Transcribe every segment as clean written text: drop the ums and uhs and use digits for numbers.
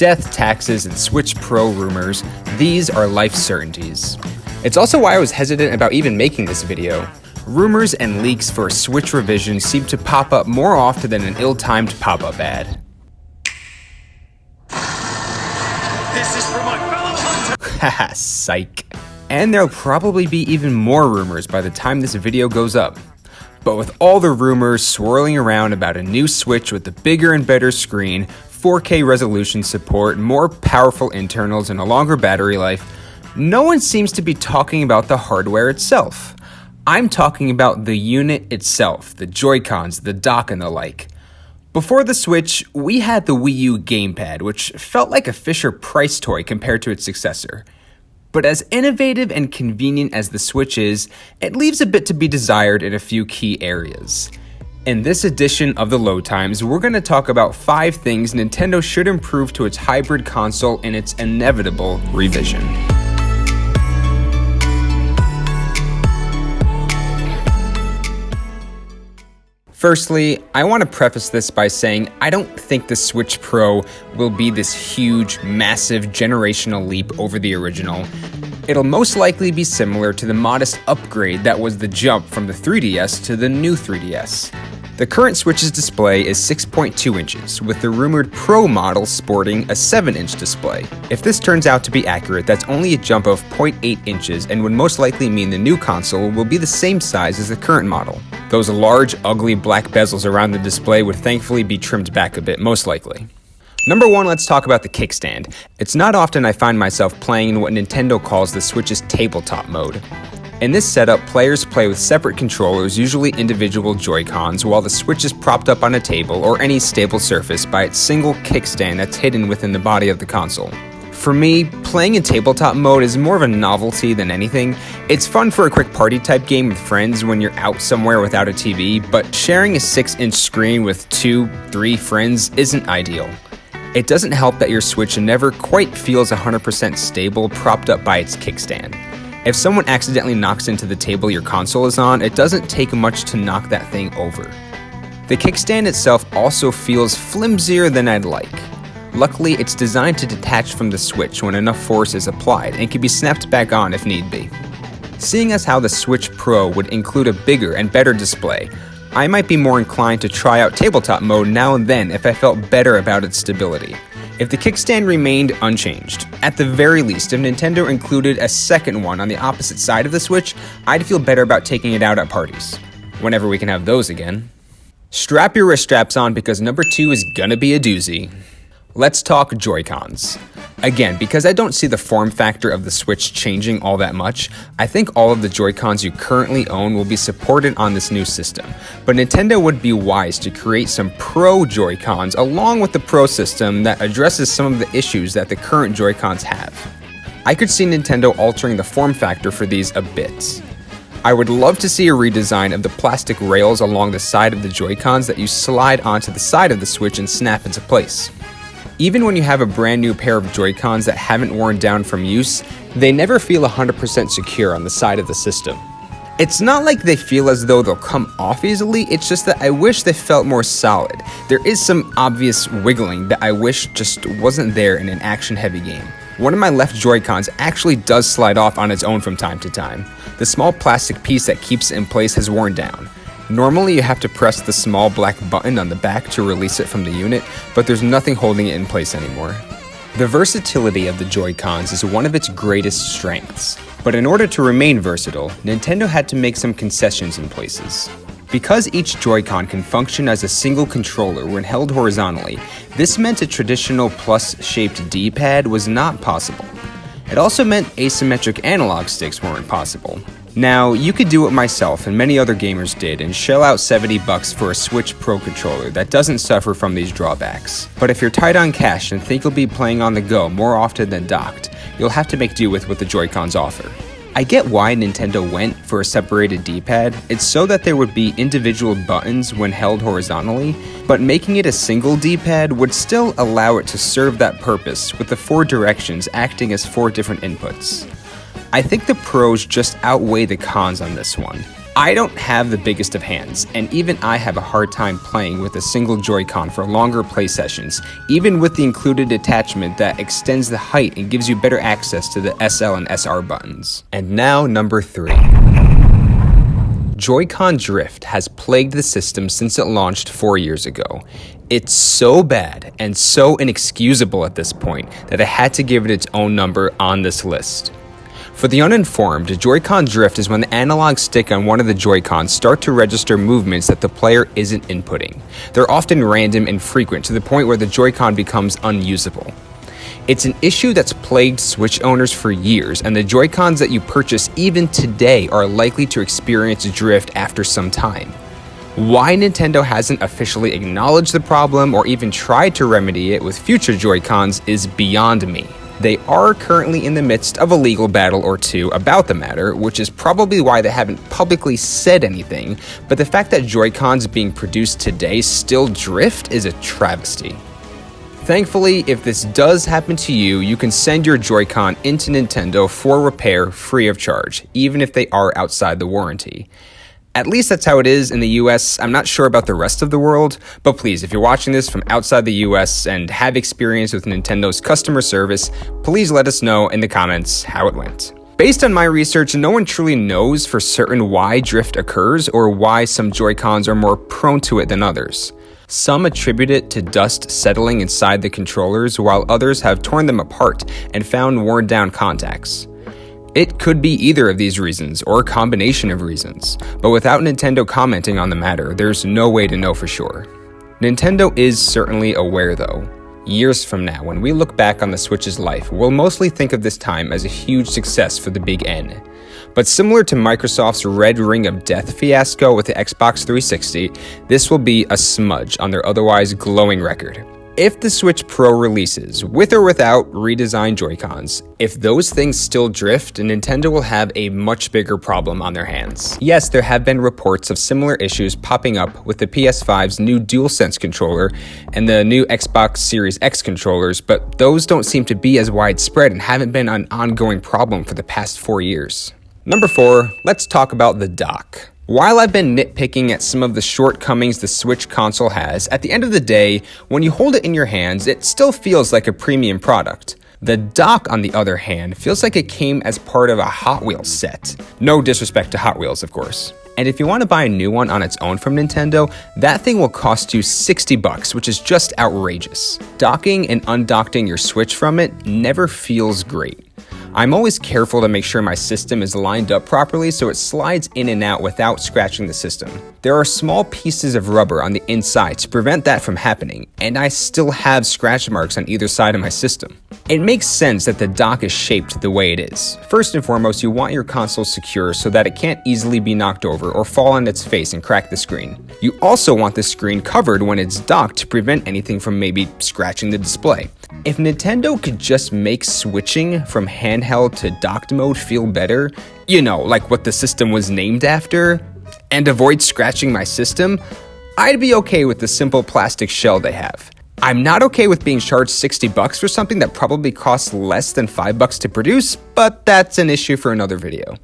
death, taxes, and Switch Pro rumors, these are life certainties. It's also why I was hesitant about even making this video. Rumors and leaks for a Switch revision seem to pop up more often than an ill-timed pop-up ad. This is for my fellow hunter! Haha, psych. And there'll probably be even more rumors by the time this video goes up. But with all the rumors swirling around about a new Switch with a bigger and better screen, 4K resolution support, more powerful internals, and a longer battery life, no one seems to be talking about the hardware itself. I'm talking about the unit itself, the JoyCons, the dock, and the like. Before the Switch, we had the Wii U gamepad, which felt like a Fisher-Price toy compared to its successor. But as innovative and convenient as the Switch is, it leaves a bit to be desired in a few key areas. In this edition of the Load Times, we're going to talk about 5 things Nintendo should improve to its hybrid console in its inevitable revision. Firstly, I want to preface this by saying I don't think the Switch Pro will be this huge, massive generational leap over the original. It'll most likely be similar to the modest upgrade that was the jump from the 3DS to the new 3DS. The current Switch's display is 6.2 inches, with the rumored Pro model sporting a 7-inch display. If this turns out to be accurate, that's only a jump of 0.8 inches and would most likely mean the new console will be the same size as the current model. Those large, ugly black bezels around the display would thankfully be trimmed back a bit, most likely. Number 1, let's talk about the Kickstand. It's not often I find myself playing in what Nintendo calls the Switch's tabletop mode. In this setup, players play with separate controllers, usually individual JoyCons, while the Switch is propped up on a table or any stable surface by its single kickstand that's hidden within the body of the console. For me, playing in tabletop mode is more of a novelty than anything. It's fun for a quick party type game with friends when you're out somewhere without a TV, but sharing a 6-inch screen with 2-3 friends isn't ideal. It doesn't help that your Switch never quite feels 100% stable propped up by its kickstand. If someone accidentally knocks into the table your console is on, it doesn't take much to knock that thing over. The kickstand itself also feels flimsier than I'd like. Luckily, it's designed to detach from the Switch when enough force is applied and can be snapped back on if need be. Seeing as how the Switch Pro would include a bigger and better display, I might be more inclined to try out tabletop mode now and then if I felt better about its stability. If the kickstand remained unchanged, at the very least, if Nintendo included a second one on the opposite side of the Switch, I'd feel better about taking it out at parties. Whenever we can have those again. Strap your wrist straps on because number 2 is gonna be a doozy. Let's talk JoyCons. Again, because I don't see the form factor of the Switch changing all that much, I think all of the JoyCons you currently own will be supported on this new system. But Nintendo would be wise to create some Pro JoyCons along with the Pro system that addresses some of the issues that the current JoyCons have. I could see Nintendo altering the form factor for these a bit. I would love to see a redesign of the plastic rails along the side of the JoyCons that you slide onto the side of the Switch and snap into place. Even when you have a brand new pair of JoyCons that haven't worn down from use, they never feel 100% secure on the side of the system. It's not like they feel as though they'll come off easily, it's just that I wish they felt more solid. There is some obvious wiggling that I wish just wasn't there in an action-heavy game. One of my left JoyCons actually does slide off on its own from time to time. The small plastic piece that keeps it in place has worn down. Normally you have to press the small black button on the back to release it from the unit, but there's nothing holding it in place anymore. The versatility of the JoyCons is one of its greatest strengths, but in order to remain versatile, Nintendo had to make some concessions in places. Because each JoyCon can function as a single controller when held horizontally, this meant a traditional plus-shaped D-pad was not possible. It also meant asymmetric analog sticks weren't possible. Now, you could do it myself and many other gamers did and shell out $70 for a Switch Pro controller that doesn't suffer from these drawbacks. But if you're tight on cash and think you'll be playing on the go more often than docked, you'll have to make do with what the JoyCons offer. I get why Nintendo went for a separated D-pad, it's so that there would be individual buttons when held horizontally, but making it a single D-pad would still allow it to serve that purpose with the 4 directions acting as 4 different inputs. I think the pros just outweigh the cons on this one. I don't have the biggest of hands, and even I have a hard time playing with a single Joy-Con for longer play sessions, even with the included attachment that extends the height and gives you better access to the SL and SR buttons. And now number 3. JoyCon Drift has plagued the system since it launched 4 years ago. It's so bad and so inexcusable at this point that I had to give it its own number on this list. For the uninformed, JoyCon Drift is when the analog stick on one of the Joy-Cons start to register movements that the player isn't inputting. They're often random and frequent to the point where the Joy-Con becomes unusable. It's an issue that's plagued Switch owners for years, and the Joy-Cons that you purchase even today are likely to experience drift after some time. Why Nintendo hasn't officially acknowledged the problem or even tried to remedy it with future Joy-Cons is beyond me. They are currently in the midst of a legal battle or two about the matter, which is probably why they haven't publicly said anything, but the fact that Joy-Cons being produced today still drift is a travesty. Thankfully, if this does happen to you, you can send your Joy-Con into Nintendo for repair free of charge, even if they are outside the warranty. At least that's how it is in the US. I'm not sure about the rest of the world, but please, if you're watching this from outside the US and have experience with Nintendo's customer service, please let us know in the comments how it went. Based on my research, no one truly knows for certain why drift occurs or why some Joy-Cons are more prone to it than others. Some attribute it to dust settling inside the controllers, while others have torn them apart and found worn down contacts. It could be either of these reasons, or a combination of reasons, but without Nintendo commenting on the matter, there's no way to know for sure. Nintendo is certainly aware though. Years from now, when we look back on the Switch's life, we'll mostly think of this time as a huge success for the Big N. But similar to Microsoft's Red Ring of Death fiasco with the Xbox 360, this will be a smudge on their otherwise glowing record. If the Switch Pro releases, with or without redesigned Joy-Cons, if those things still drift, Nintendo will have a much bigger problem on their hands. Yes, there have been reports of similar issues popping up with the PS5's new DualSense controller and the new Xbox Series X controllers, but those don't seem to be as widespread and haven't been an ongoing problem for the past 4 years. Number 4, let's talk about the dock. While I've been nitpicking at some of the shortcomings the Switch console has, at the end of the day, when you hold it in your hands, it still feels like a premium product. The dock, on the other hand, feels like it came as part of a Hot Wheels set. No disrespect to Hot Wheels, of course. And if you want to buy a new one on its own from Nintendo, that thing will cost you $60, which is just outrageous. Docking and undocking your Switch from it never feels great. I'm always careful to make sure my system is lined up properly so it slides in and out without scratching the system. There are small pieces of rubber on the inside to prevent that from happening, and I still have scratch marks on either side of my system. It makes sense that the dock is shaped the way it is. First and foremost, you want your console secure so that it can't easily be knocked over or fall on its face and crack the screen. You also want the screen covered when it's docked to prevent anything from maybe scratching the display. If Nintendo could just make switching from handheld to docked mode feel better, you know, like what the system was named after, and avoid scratching my system, I'd be okay with the simple plastic shell they have. I'm not okay with being charged $60 for something that probably costs less than $5 to produce, but that's an issue for another video.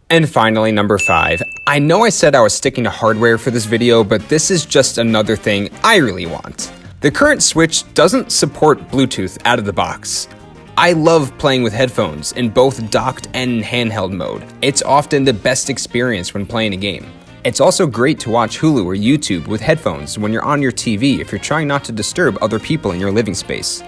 And finally, number 5. I know I said I was sticking to hardware for this video, but this is just another thing I really want. The current Switch doesn't support Bluetooth out of the box. I love playing with headphones in both docked and handheld mode. It's often the best experience when playing a game. It's also great to watch Hulu or YouTube with headphones when you're on your TV if you're trying not to disturb other people in your living space.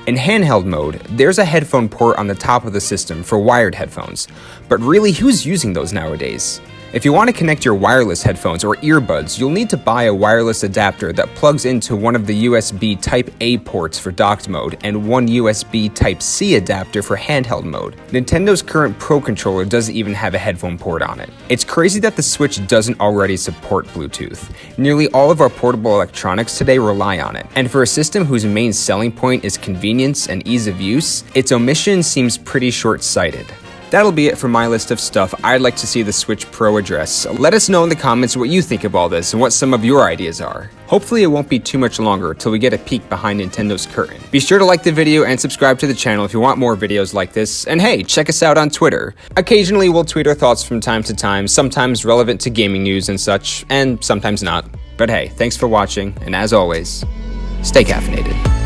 In handheld mode, there's a headphone port on the top of the system for wired headphones, but really, who's using those nowadays? If you want to connect your wireless headphones or earbuds, you'll need to buy a wireless adapter that plugs into one of the USB Type-A ports for docked mode and one USB Type-C adapter for handheld mode. Nintendo's current Pro controller doesn't even have a headphone port on it. It's crazy that the Switch doesn't already support Bluetooth. Nearly all of our portable electronics today rely on it, and for a system whose main selling point is convenience and ease of use, its omission seems pretty short-sighted. That'll be it for my list of stuff I'd like to see the Switch Pro address. Let us know in the comments what you think of all this and what some of your ideas are. Hopefully it won't be too much longer till we get a peek behind Nintendo's curtain. Be sure to like the video and subscribe to the channel if you want more videos like this, and hey, check us out on Twitter. Occasionally we'll tweet our thoughts from time to time, sometimes relevant to gaming news and such, and sometimes not. But hey, thanks for watching, and as always, stay caffeinated.